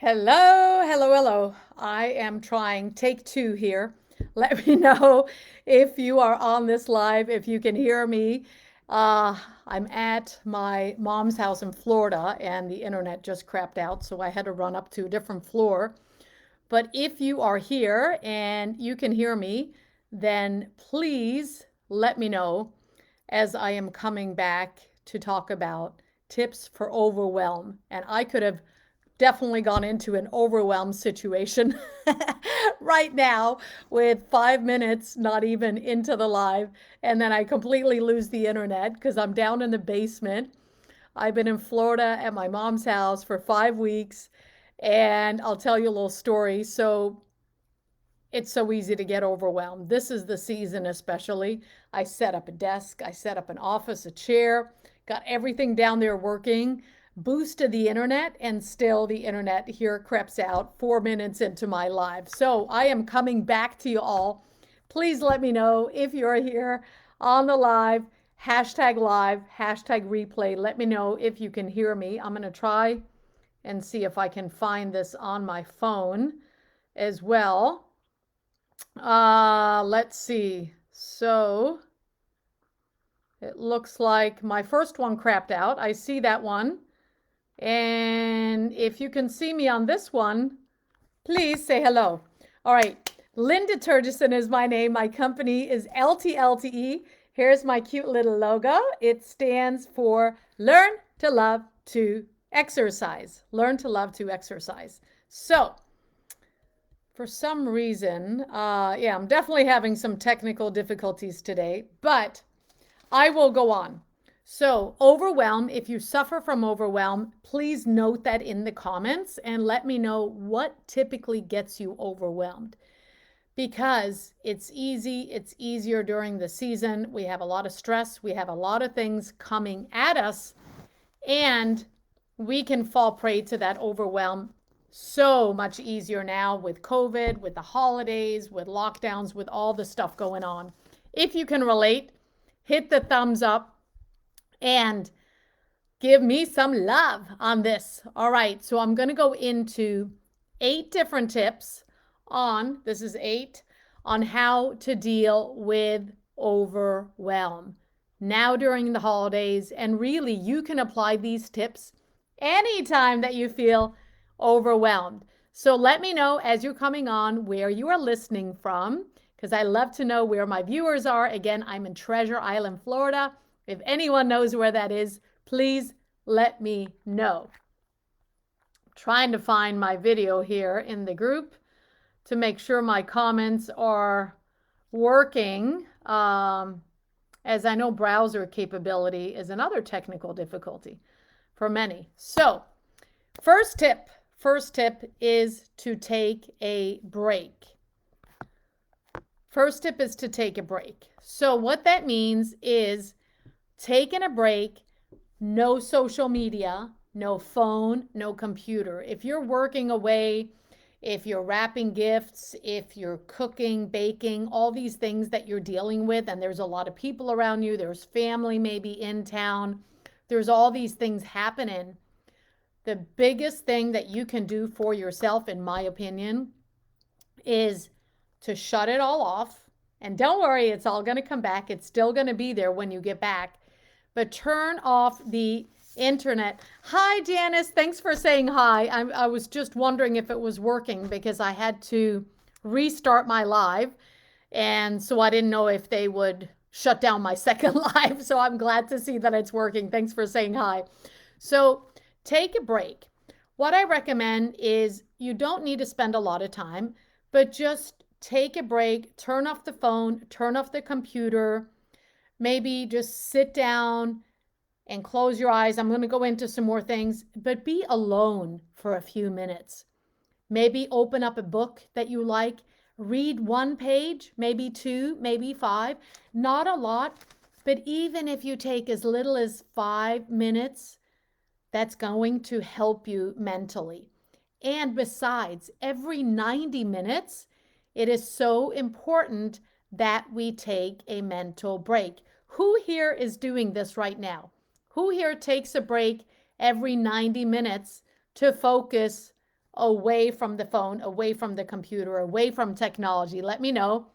Hello, hello, hello. I am trying take two here. Let me know if you are on this live, if you can hear me. Uh, I'm at my mom's house in Florida and the internet just crapped out, so I had to run up to a different floor. But if you are here and you can hear me, then please let me know as I am coming back to talk about tips for overwhelm. And I could have definitely gone into an overwhelm situation right now with 5 minutes, not even into the live. And then I completely lose the internet because I'm down in the basement. I've been in Florida at my mom's house for 5 weeks. And I'll tell you a little story. So it's so easy to get overwhelmed. This is the season, especially. I set up a desk, I set up an office, a chair, got everything down there working, boosted the internet, and still the internet here creeps out 4 minutes into my live. So I am coming back to you all. Please let me know if you're here on the live, live, hashtag replay. Let me know if you can hear me. I'm going to try and see if I can find this on my phone as well. Let's see. So it looks like my first one crapped out. I see that one. And if you can see me on this one, please say hello. All right. Linda Terjesen is my name. My company is LTLTE. Here's my cute little logo. It stands for Learn to Love to Exercise. Learn to Love to Exercise. So, for some reason, yeah, I'm definitely having some technical difficulties today, but I will go on. So, overwhelm, if you suffer from overwhelm, please note that in the comments and let me know what typically gets you overwhelmed. Because it's easier during the season. We have a lot of stress, we have a lot of things coming at us, and we can fall prey to that overwhelm so much easier now with COVID, with the holidays, with lockdowns, with all the stuff going on. If you can relate, hit the thumbs up and give me some love on this. All right, so I'm going to go into 8 different tips on, this is 8, on how to deal with overwhelm now during the holidays. And really, you can apply these tips anytime that you feel overwhelmed. So let me know as you're coming on where you are listening from, because I love to know where my viewers are. Again, I'm in Treasure Island, Florida. If anyone knows where that is, please let me know. I'm trying to find my video here in the group to make sure my comments are working, as I know browser capability is another technical difficulty for many. So first tip is to take a break. First tip is to take a break. So what that means is taking a break, no social media, no phone, no computer. If you're working away, if you're wrapping gifts, if you're cooking, baking, all these things that you're dealing with, and there's a lot of people around you, there's family maybe in town, there's all these things happening. The biggest thing that you can do for yourself, in my opinion, is to shut it all off. And don't worry, it's all going to come back. It's still going to be there when you get back. But turn off the internet. Hi, Janice. Thanks for saying hi. I was just wondering if it was working because I had to restart my live. And so I didn't know if they would shut down my second live. So I'm glad to see that it's working. Thanks for saying hi. So take a break. What I recommend is you don't need to spend a lot of time, but just take a break, turn off the phone, turn off the computer, maybe just sit down and close your eyes. I'm going to go into some more things, but be alone for a few minutes. Maybe open up a book that you like, read 1 page, maybe 2, maybe 5, not a lot, but even if you take as little as 5 minutes, that's going to help you mentally. And besides, every 90 minutes, it is so important that we take a mental break. Who here is doing this right now? Who here takes a break every 90 minutes to focus away from the phone, away from the computer, away from technology? Let me know.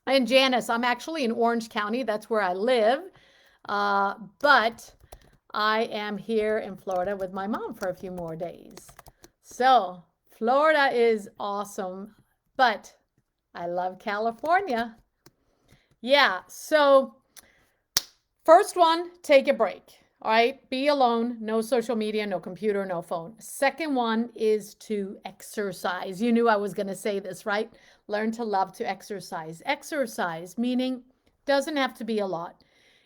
And Janice, I'm actually in Orange County. That's where I live. But I am here in Florida with my mom for a few more days. So Florida is awesome, but I love California. Yeah, so first one, take a break. All right, be alone, no social media, no computer, no phone. Second one is to exercise. You knew I was going to say this, right? Learn to love to exercise. Exercise, meaning doesn't have to be a lot.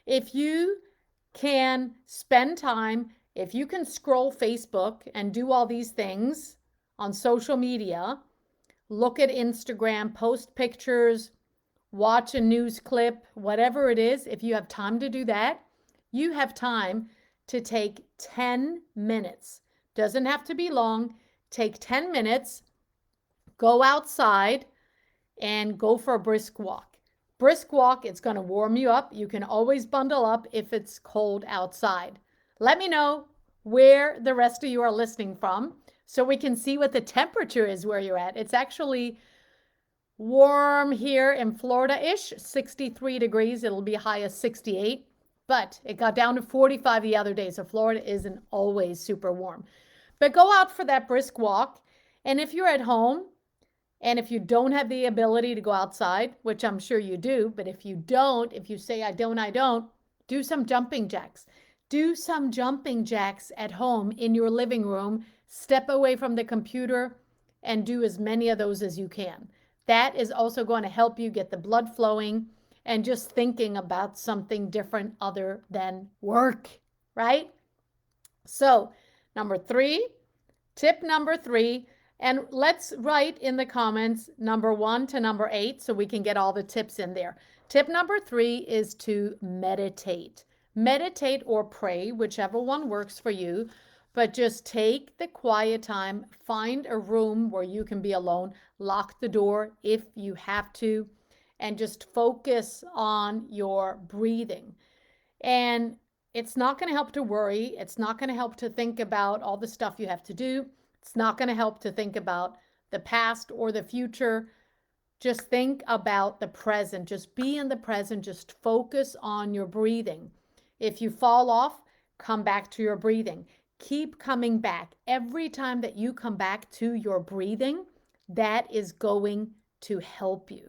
If you can spend time, if you can scroll Facebook and do all these things on social media, look at Instagram, post pictures, watch a news clip, whatever it is, if you have time to do that, you have time to take 10 minutes. Doesn't have to be long. Take 10 minutes, go outside, and go for a brisk walk. Brisk walk, it's going to warm you up. You can always bundle up if it's cold outside. Let me know where the rest of you are listening from so we can see what the temperature is where you're at. It's actually warm here in Florida-ish, 63 degrees. It'll be high as 68, but it got down to 45 the other day, so Florida isn't always super warm. But go out for that brisk walk, and if you're at home, and if you don't have the ability to go outside, which I'm sure you do, but if you don't, if you say, I don't, do some jumping jacks. Do some jumping jacks at home in your living room. Step away from the computer and do as many of those as you can. That is also going to help you get the blood flowing and just thinking about something different other than work, right? So, tip number 3, and let's write in the comments number 1 to number 8 so we can get all the tips in there. Tip number 3 is to meditate. Meditate or pray, whichever one works for you, but just take the quiet time, find a room where you can be alone, lock the door if you have to, and just focus on your breathing. And it's not going to help to worry. It's not going to help to think about all the stuff you have to do. It's not going to help to think about the past or the future. Just think about the present. Just be in the present. Just focus on your breathing. If you fall off, come back to your breathing. Keep coming back. Every time that you come back to your breathing, that is going to help you.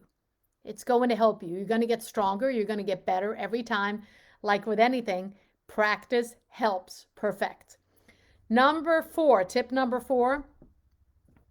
It's going to help you. You're going to get stronger. You're going to get better every time. Like with anything, practice helps perfect. Tip number 4,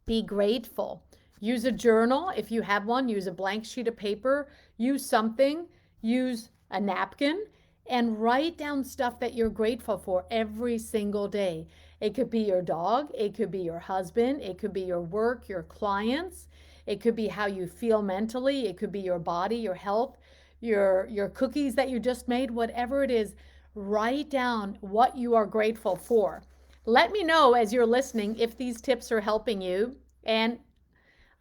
be grateful. Use a journal. If you have one, use a blank sheet of paper. Use something. Use a napkin. And write down stuff that you're grateful for every single day. It could be your dog. It could be your husband. It could be your work, your clients. It could be how you feel mentally. It could be your body, your health, your cookies that you just made, whatever it is. Write down what you are grateful for. Let me know as you're listening if these tips are helping you, and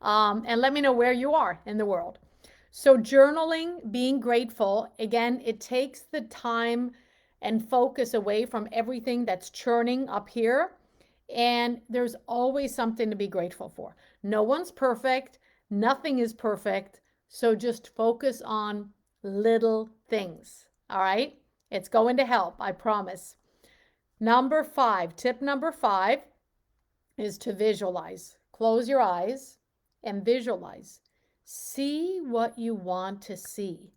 let me know where you are in the world. So journaling, being grateful, again, it takes the time and focus away from everything that's churning up here. And there's always something to be grateful for. No one's perfect. Nothing is perfect. So just focus on little things. All right? It's going to help, I promise. Tip number 5 is to visualize. Close your eyes and visualize. See what you want to see.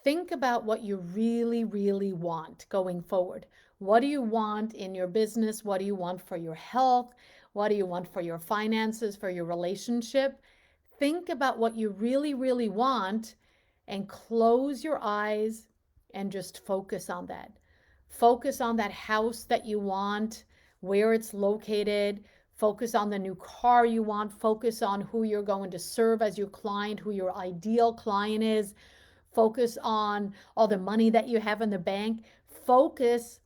Think about what you really, really want going forward. What do you want in your business? What do you want for your health? What do you want for your finances, for your relationship? Think about what you really, really want and close your eyes and just focus on that. Focus on that house that you want, where it's located. Focus on the new car you want. Focus on who you're going to serve as your client, who your ideal client is. Focus on all the money that you have in the bank. Focus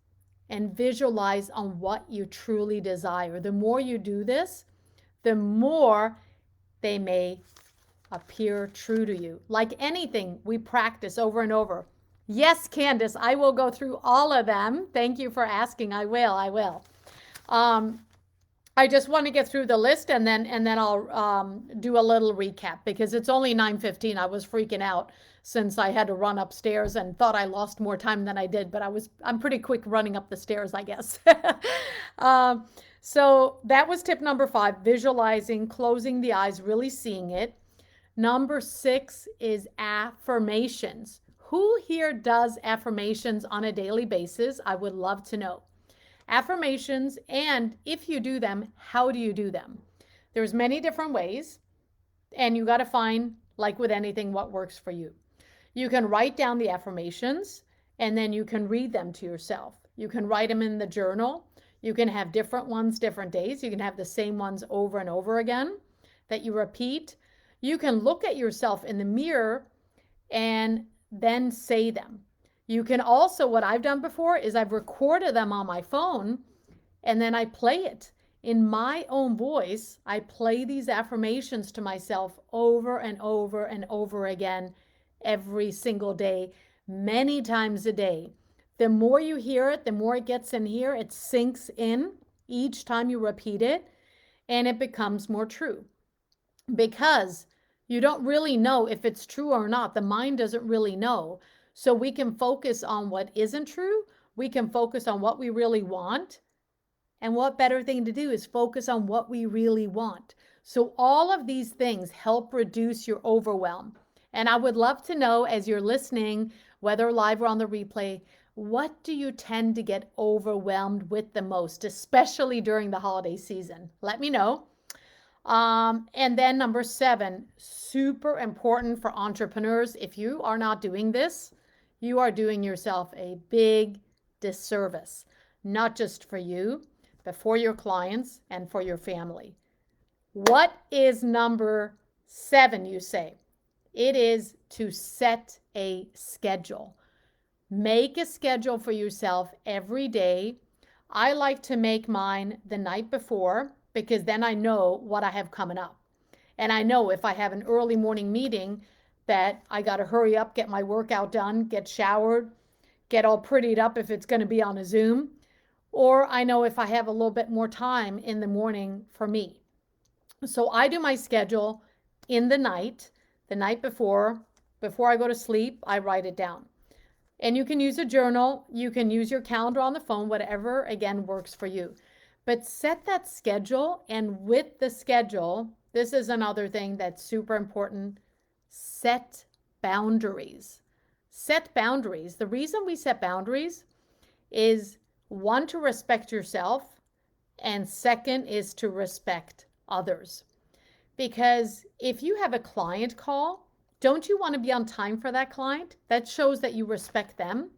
and visualize on what you truly desire. The more you do this, the more they may appear true to you. Like anything, we practice over and over. Yes, Candace, I will go through all of them. Thank you for asking. I will. I just want to get through the list and then I'll do a little recap because it's only 9:15. I was freaking out since I had to run upstairs and thought I lost more time than I did, but I'm pretty quick running up the stairs, I guess. um, so that was tip number 5, visualizing, closing the eyes, really seeing it. Number 6 is affirmations. Who here does affirmations on a daily basis? I would love to know. Affirmations, and if you do them, how do you do them? There's many different ways, and you got to find, like with anything, what works for you. You can write down the affirmations, and then you can read them to yourself. You can write them in the journal. You can have different ones, different days. You can have the same ones over and over again that you repeat. You can look at yourself in the mirror and then say them. You can also, what I've done before is I've recorded them on my phone and then I play it in my own voice. I play these affirmations to myself over and over and over again every single day, many times a day. The more you hear it, the more it gets in here, it sinks in each time you repeat it, and it becomes more true because you don't really know if it's true or not. The mind doesn't really know. So we can focus on what isn't true. We can focus on what we really want. And what better thing to do is focus on what we really want. So all of these things help reduce your overwhelm. And I would love to know, as you're listening, whether live or on the replay, what do you tend to get overwhelmed with the most, especially during the holiday season? Let me know. And then number 7, super important for entrepreneurs. If you are not doing this, you are doing yourself a big disservice, not just for you, but for your clients and for your family. What is number 7, you say? It is to set a schedule. Make a schedule for yourself every day. I like to make mine the night before because then I know what I have coming up. And I know if I have an early morning meeting that I got to hurry up, get my workout done, get showered, get all prettied up if it's going to be on a Zoom. Or I know if I have a little bit more time in the morning for me. So I do my schedule in the night before I go to sleep, I write it down. And you can use a journal, you can use your calendar on the phone, whatever, again, works for you. But set that schedule, and with the schedule, this is another thing that's super important, set boundaries. Set boundaries. The reason we set boundaries is, 1, to respect yourself, and 2nd is to respect others. Because if you have a client call, don't you want to be on time for that client? That shows that you respect them.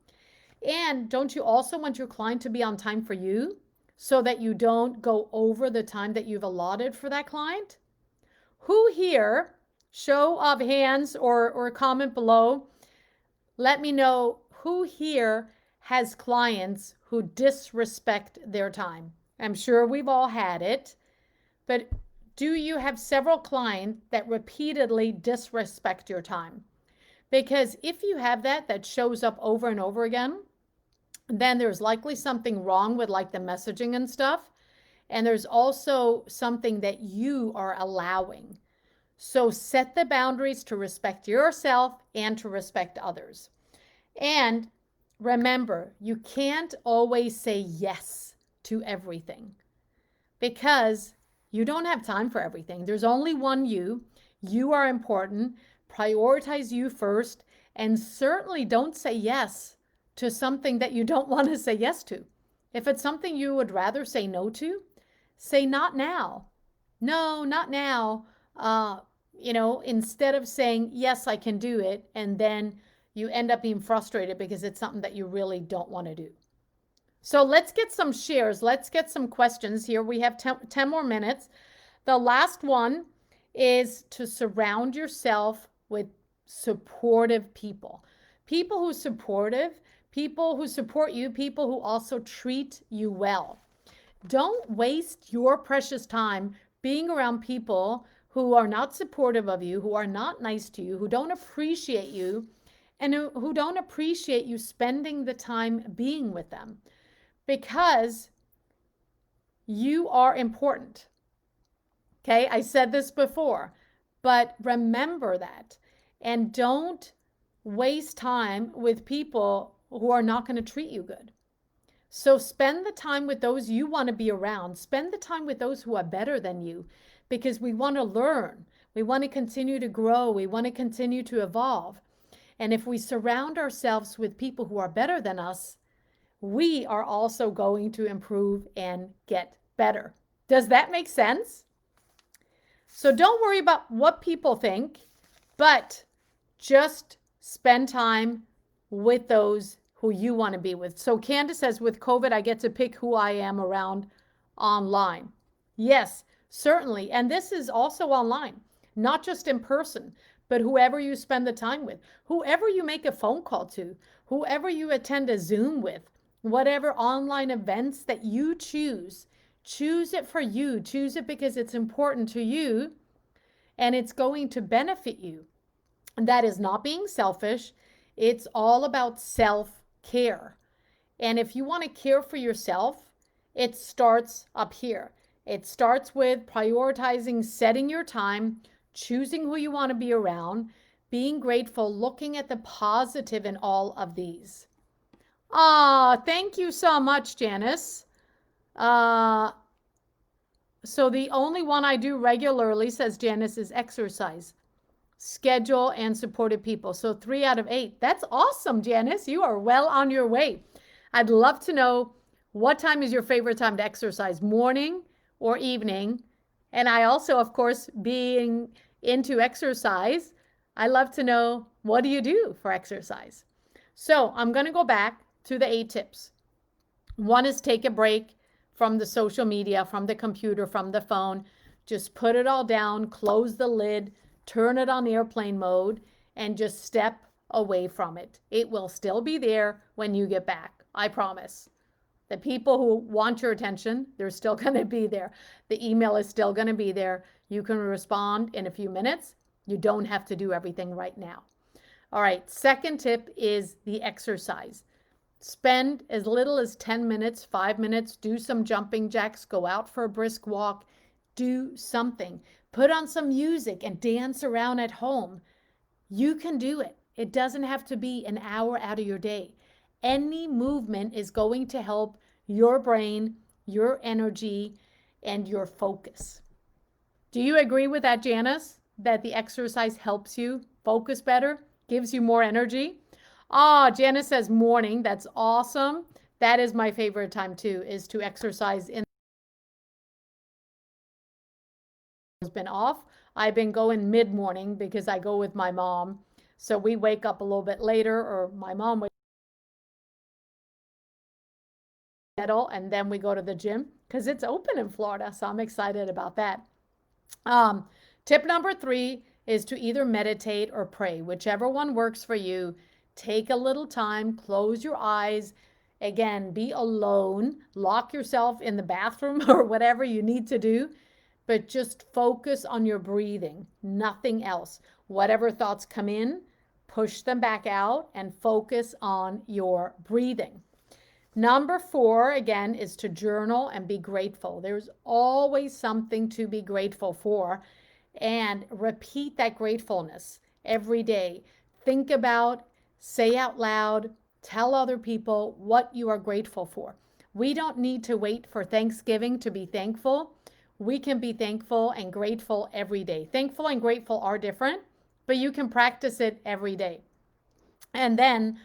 And don't you also want your client to be on time for you so that you don't go over the time that you've allotted for that client? Who here, show of hands or comment below, let me know who here has clients who disrespect their time. I'm sure we've all had it, but do you have several clients that repeatedly disrespect your time? Because if you have that shows up over and over again, then there's likely something wrong with like the messaging and stuff. And there's also something that you are allowing. So set the boundaries to respect yourself and to respect others. And remember, you can't always say yes to everything because you don't have time for everything. There's only one you. You are important. Prioritize you first, and certainly don't say yes to something that you don't want to say yes to. If it's something you would rather say no to, say not now. No, not now. Instead of saying, yes, I can do it, and then you end up being frustrated because it's something that you really don't want to do. So let's get some shares. Let's get some questions here. We have 10 more minutes. The last one is to surround yourself with supportive people. People who are supportive, people who support you, people who also treat you well. Don't waste your precious time being around people who are not supportive of you, who are not nice to you, who don't appreciate you, and who don't appreciate you spending the time being with them. Because You are important. Okay, I said this before, but remember that. And don't waste time with people who are not going to treat you good. So spend the time with those you want to be around. Spend the time with those who are better than you, because we want to learn. We want to continue to grow. We want to continue to evolve. And if we surround ourselves with people who are better than us, we are also going to improve and get better. Does that make sense? So don't worry about what people think, but just spend time with those who you want to be with. So Candace says, with COVID, I get to pick who I am around online. Yes, certainly. And this is also online, not just in person, but whoever you spend the time with, whoever you make a phone call to, whoever you attend a Zoom with, whatever online events that you choose it for you. Choose it because it's important to you and it's going to benefit you. And that is not being selfish. It's all about self-care. And if you want to care for yourself, it starts up here. It starts with prioritizing, setting your time, choosing who you want to be around, being grateful, looking at the positive in all of these. Thank you so much, Janice. So the only one I do regularly, says Janice, is exercise, schedule, and supported people. So 3 out of 8. That's awesome, Janice. You are well on your way. I'd love to know, what time is your favorite time to exercise, morning or evening? And I also, of course, being into exercise, I love to know, what do you do for exercise? So I'm going to go back to the 8 tips. One is take a break from the social media, from the computer, from the phone. Just put it all down, close the lid, turn it on airplane mode, and just step away from it. It will still be there when you get back. I promise. The people who want your attention, they're still going to be there. The email is still going to be there. You can respond in a few minutes. You don't have to do everything right now. All right, second tip is the exercise. Spend as little as 10 minutes, 5 minutes, do some jumping jacks, go out for a brisk walk, do something. Put on some music and dance around at home. You can do it. It doesn't have to be an hour out of your day. Any movement is going to help your brain, your energy, and your focus. Do you agree with that, Janice? That the exercise helps you focus better, gives you more energy? Janice says morning. That's awesome. That is my favorite time too, is to exercise in. Has been off. I've been going mid-morning because I go with my mom. So we wake up a little bit later, or my mom wakes up, and then we go to the gym because it's open in Florida. So I'm excited about that. Tip number 3 is to either meditate or pray, whichever one works for you. Take a little time, close your eyes. Again, be alone, lock yourself in the bathroom or whatever you need to do, but just focus on your breathing, nothing else. Whatever thoughts come in, push them back out and focus on your breathing. Number 4, again, is to journal and be grateful. There's always something to be grateful for, and repeat that gratefulness every day. Think about, say out loud, tell other people what you are grateful for. We don't need to wait for Thanksgiving to be thankful. We can be thankful and grateful every day. Thankful and grateful are different, but you can practice it every day. And then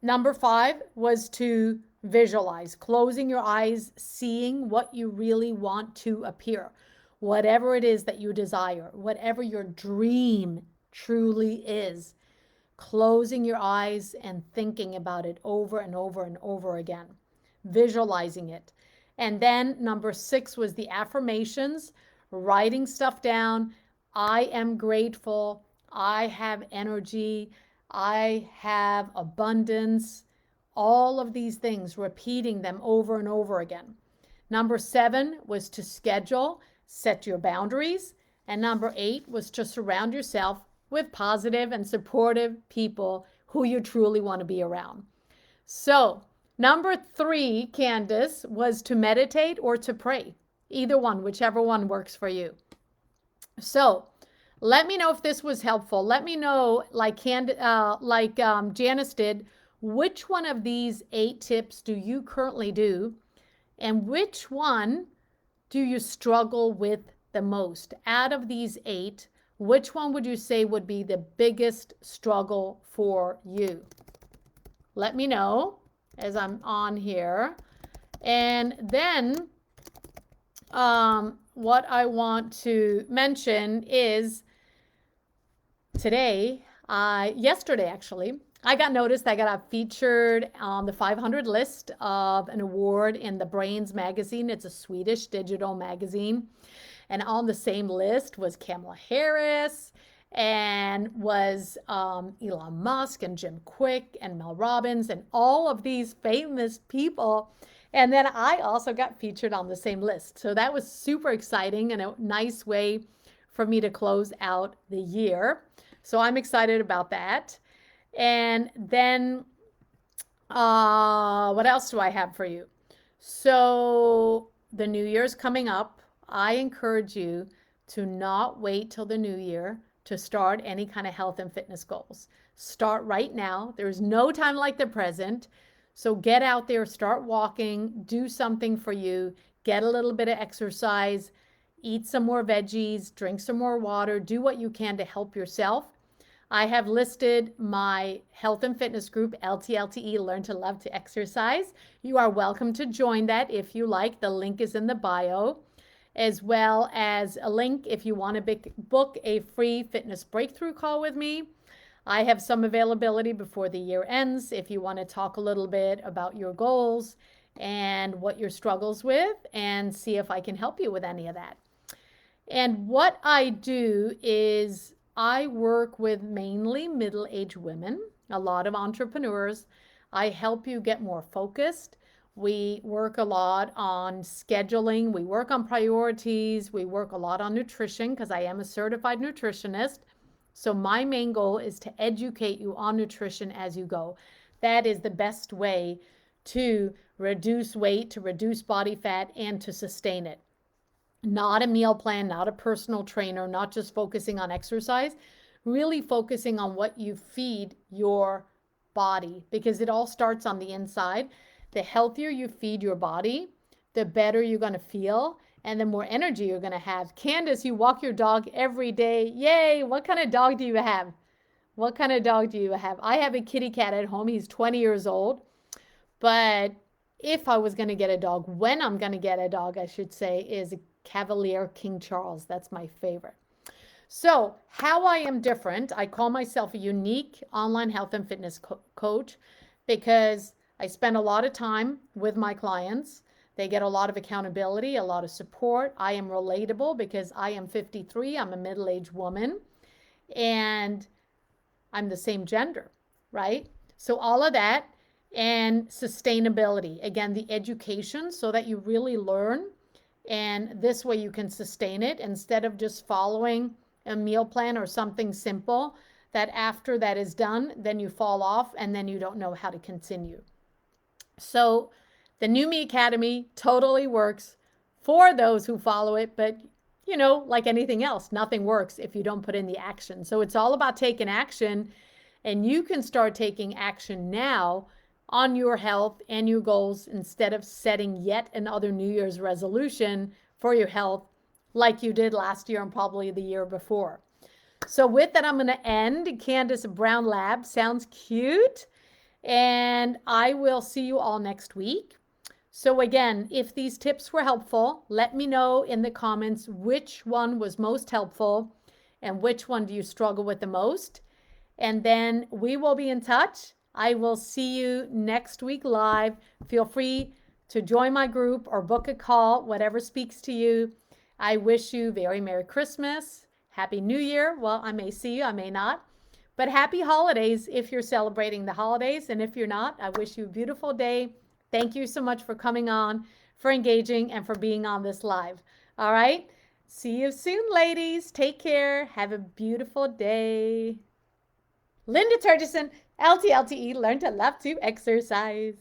number 5 was to visualize, closing your eyes, seeing what you really want to appear. Whatever it is that you desire, whatever your dream truly is, closing your eyes and thinking about it over and over and over again, visualizing it. And then number 6 was the affirmations, writing stuff down. I am grateful. I have energy. I have abundance. All of these things, repeating them over and over again. Number 7 was to schedule, set your boundaries. And number 8 was to surround yourself with positive and supportive people who you truly want to be around. So Number 3, Candace, was to meditate or to pray. Either one, whichever one works for you. So let me know if this was helpful. Let me know, like Janice did, which one of these 8 tips do you currently do, and which one do you struggle with the most? Out of these 8, which one would you say would be the biggest struggle for you? Let me know as I'm on here. And then what I want to mention is yesterday actually, I got noticed I got featured on the 500 list of an award in the Brains magazine. It's a Swedish digital magazine. And on the same list was Kamala Harris and was Elon Musk and Jim Quick and Mel Robbins and all of these famous people. And then I also got featured on the same list. So that was super exciting and a nice way for me to close out the year. So I'm excited about that. And then what else do I have for you? So the new year's coming up. I encourage you to not wait till the new year to start any kind of health and fitness goals. Start right now. There's no time like the present. So get out there, start walking, do something for you, get a little bit of exercise, eat some more veggies, drink some more water, do what you can to help yourself. I have listed my health and fitness group, LTLTE, Learn to Love to Exercise. You are welcome to join that if you like. The link is in the bio, as well as a link if you want to book a free fitness breakthrough call with me. I have some availability before the year ends if you want to talk a little bit about your goals and what your struggles with and see if I can help you with any of that. And what I do is I work with mainly middle-aged women, a lot of entrepreneurs. I help you get more focused. We work a lot on scheduling. We work on priorities. We work a lot on nutrition because I am a certified nutritionist. So my main goal is to educate you on nutrition as you go. That is the best way to reduce weight, to reduce body fat, and to sustain it. Not a meal plan, not a personal trainer, not just focusing on exercise, really focusing on what you feed your body, because it all starts on the inside. The healthier you feed your body, the better you're going to feel and the more energy you're going to have. Candace, you walk your dog every day. Yay! What kind of dog do you have? What kind of dog do you have? I have a kitty cat at home. He's 20 years old. But if I was going to get a dog, when I'm going to get a dog, I should say, is a Cavalier King Charles. That's my favorite. So how I am different, I call myself a unique online health and fitness coach because I spend a lot of time with my clients. They get a lot of accountability, a lot of support. I am relatable because I am 53. I'm a middle-aged woman and I'm the same gender, right? So all of that and sustainability. Again, the education so that you really learn and this way you can sustain it instead of just following a meal plan or something simple that after that is done, then you fall off and then you don't know how to continue. So the New Me Academy totally works for those who follow it, but you know, like anything else, nothing works if you don't put in the action. So it's all about taking action, and you can start taking action now on your health and your goals instead of setting yet another New Year's resolution for your health like you did last year and probably the year before. So with that, I'm going to end. Candace Brown Lab sounds cute. And I will see you all next week. So again, if these tips were helpful, let me know in the comments which one was most helpful and which one do you struggle with the most. And then we will be in touch. I will see you next week live. Feel free to join my group or book a call, whatever speaks to you. I wish you very Merry Christmas, Happy New Year. Well, I may see you, I may not. But happy holidays if you're celebrating the holidays. And if you're not, I wish you a beautiful day. Thank you so much for coming on, for engaging, and for being on this live. All right. See you soon, ladies. Take care. Have a beautiful day. Linda Terjesen, LTLTE, Learn to Love to Exercise.